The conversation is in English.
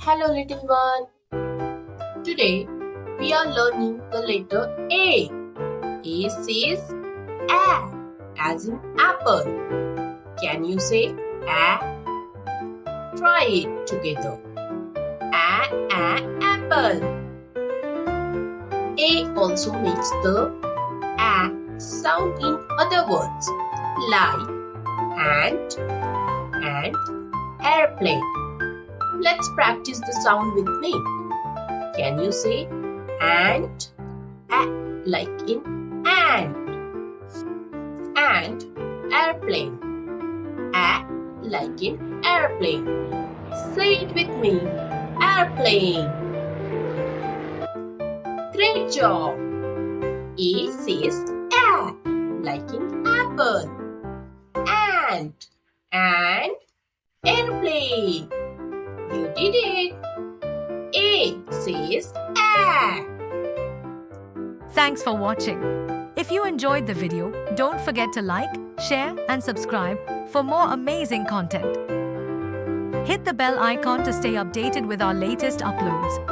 Hello, little one. Today we are learning the letter A. A says A, as in apple. Can you say A? Try it together. Apple. A also makes the A sound in other words like ant and airplane. Let's practice the sound with me. Can you say ant? Like in ant. And airplane. Like in airplane. Say it with me. Airplane. Great job. A says A, like in apple. Ant. And airplane. You did it. A says A. Thanks for watching. If you enjoyed the video, don't forget to like, share and subscribe for more amazing content. Hit the bell icon to stay updated with our latest uploads.